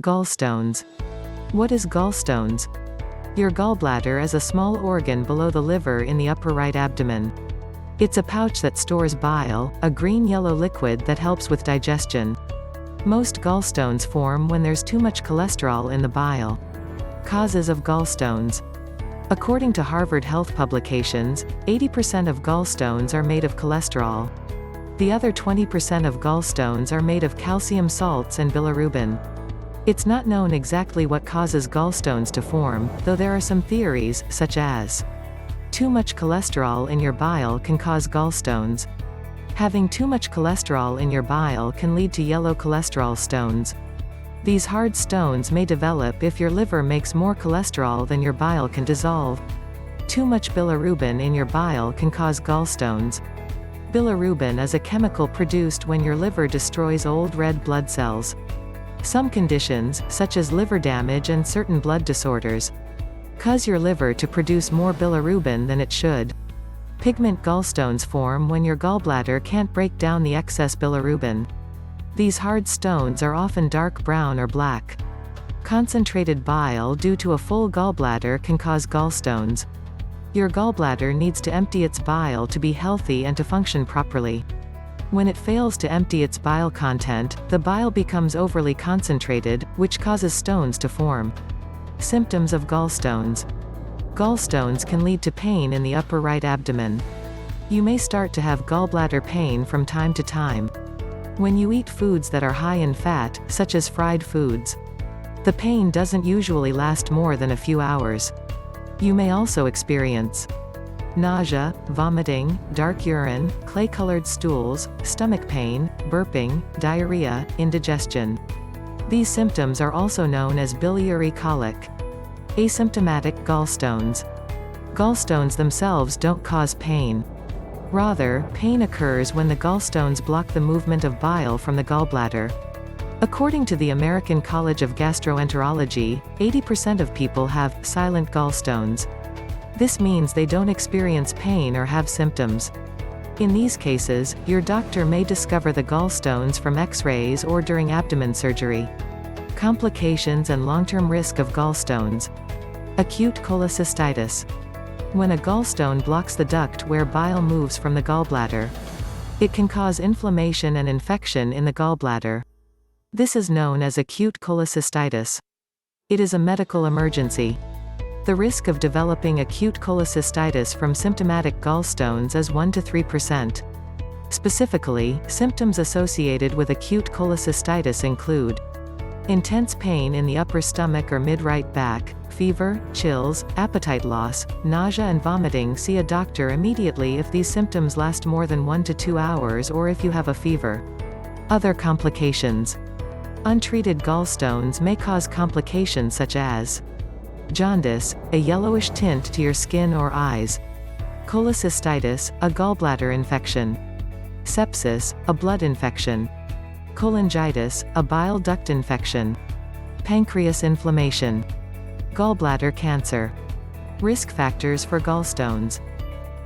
Gallstones. What is gallstones? Your gallbladder is a small organ below the liver in the upper right abdomen. It's a pouch that stores bile, a green-yellow liquid that helps with digestion. Most gallstones form when there's too much cholesterol in the bile. Causes of gallstones. According to Harvard Health publications, 80% of gallstones are made of cholesterol. The other 20% of gallstones are made of calcium salts and bilirubin. It's not known exactly what causes gallstones to form, though there are some theories, such as too much cholesterol in your bile can cause gallstones. Having too much cholesterol in your bile can lead to yellow cholesterol stones. These hard stones may develop if your liver makes more cholesterol than your bile can dissolve. Too much bilirubin in your bile can cause gallstones. Bilirubin is a chemical produced when your liver destroys old red blood cells. Some conditions, such as liver damage and certain blood disorders, cause your liver to produce more bilirubin than it should. Pigment gallstones form when your gallbladder can't break down the excess bilirubin. These hard stones are often dark brown or black. Concentrated bile due to a full gallbladder can cause gallstones. Your gallbladder needs to empty its bile to be healthy and to function properly. When it fails to empty its bile content, the bile becomes overly concentrated, which causes stones to form. Symptoms of gallstones. Gallstones can lead to pain in the upper right abdomen. You may start to have gallbladder pain from time to time when you eat foods that are high in fat, such as fried foods. The pain doesn't usually last more than a few hours. You may also experience nausea, vomiting, dark urine, clay-colored stools, stomach pain, burping, diarrhea, indigestion. These symptoms are also known as biliary colic. Asymptomatic gallstones. Gallstones themselves don't cause pain. Rather, pain occurs when the gallstones block the movement of bile from the gallbladder. According to the American College of Gastroenterology, 80% of people have silent gallstones. This means they don't experience pain or have symptoms. In these cases, your doctor may discover the gallstones from X-rays or during abdomen surgery. Complications and long-term risk of gallstones. Acute cholecystitis. When a gallstone blocks the duct where bile moves from the gallbladder, it can cause inflammation and infection in the gallbladder. This is known as acute cholecystitis. It is a medical emergency. The risk of developing acute cholecystitis from symptomatic gallstones is 1 to 3%. Specifically, symptoms associated with acute cholecystitis include intense pain in the upper stomach or mid-right back, fever, chills, appetite loss, nausea and vomiting. See a doctor immediately if these symptoms last more than 1 to 2 hours or if you have a fever. Other complications. Untreated gallstones may cause complications such as jaundice, a yellowish tint to your skin or eyes. Cholecystitis, a gallbladder infection. Sepsis, a blood infection. Cholangitis, a bile duct infection. Pancreas inflammation. Gallbladder cancer. Risk factors for gallstones.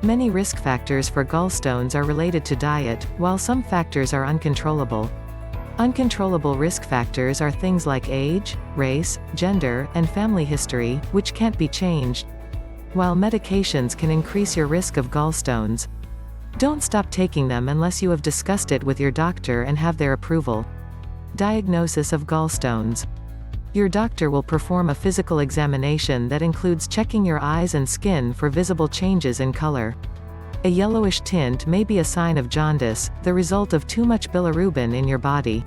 Many risk factors for gallstones are related to diet, while some factors are uncontrollable. Uncontrollable risk factors are things like age, race, gender, and family history, which can't be changed. While medications can increase your risk of gallstones, don't stop taking them unless you have discussed it with your doctor and have their approval. Diagnosis of gallstones. Your doctor will perform a physical examination that includes checking your eyes and skin for visible changes in color. A yellowish tint may be a sign of jaundice, the result of too much bilirubin in your body.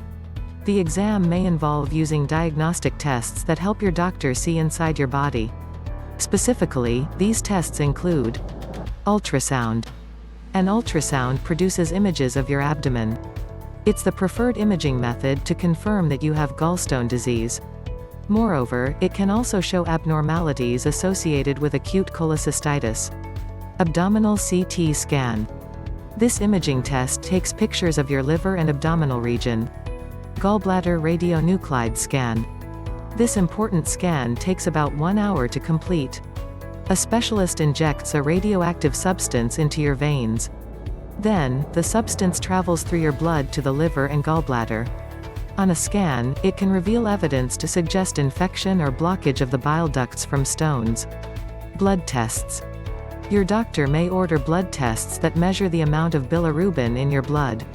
The exam may involve using diagnostic tests that help your doctor see inside your body. Specifically, these tests include ultrasound. An ultrasound produces images of your abdomen. It's the preferred imaging method to confirm that you have gallstone disease. Moreover, it can also show abnormalities associated with acute cholecystitis. Abdominal CT scan. This imaging test takes pictures of your liver and abdominal region. Gallbladder radionuclide scan. This important scan takes about 1 hour to complete. A specialist injects a radioactive substance into your veins. Then, the substance travels through your blood to the liver and gallbladder. On a scan, it can reveal evidence to suggest infection or blockage of the bile ducts from stones. Blood tests. Your doctor may order blood tests that measure the amount of bilirubin in your blood.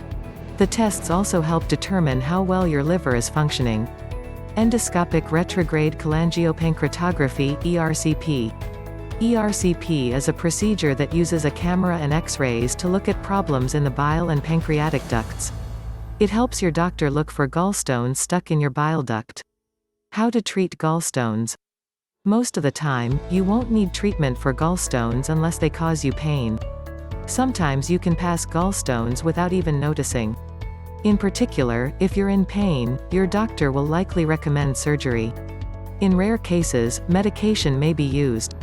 The tests also help determine how well your liver is functioning. Endoscopic retrograde cholangiopancreatography (ERCP). ERCP is a procedure that uses a camera and X-rays to look at problems in the bile and pancreatic ducts. It helps your doctor look for gallstones stuck in your bile duct. How to treat gallstones. Most of the time, you won't need treatment for gallstones unless they cause you pain. Sometimes you can pass gallstones without even noticing. In particular, if you're in pain, your doctor will likely recommend surgery. In rare cases, medication may be used.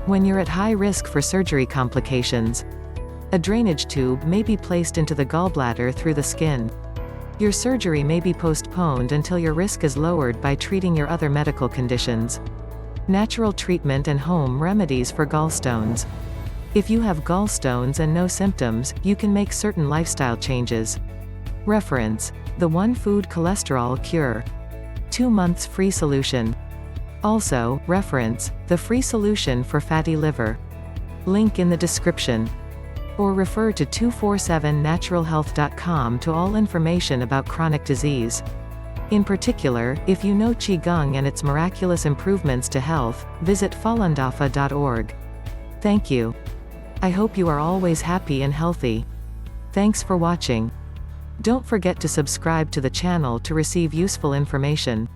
When you're at high risk for surgery complications, a drainage tube may be placed into the gallbladder through the skin. Your surgery may be postponed until your risk is lowered by treating your other medical conditions. Natural treatment and home remedies for gallstones. If you have gallstones and no symptoms, you can make certain lifestyle changes. Reference: The One Food Cholesterol Cure. 2 months free solution. Also, reference: The Free Solution for Fatty Liver. Link in the description. Or refer to 247naturalhealth.com to all information about chronic disease. In particular, if you know Qigong and its miraculous improvements to health, visit falundafa.org. Thank you. I hope you are always happy and healthy. Thanks for watching. Don't forget to subscribe to the channel to receive useful information.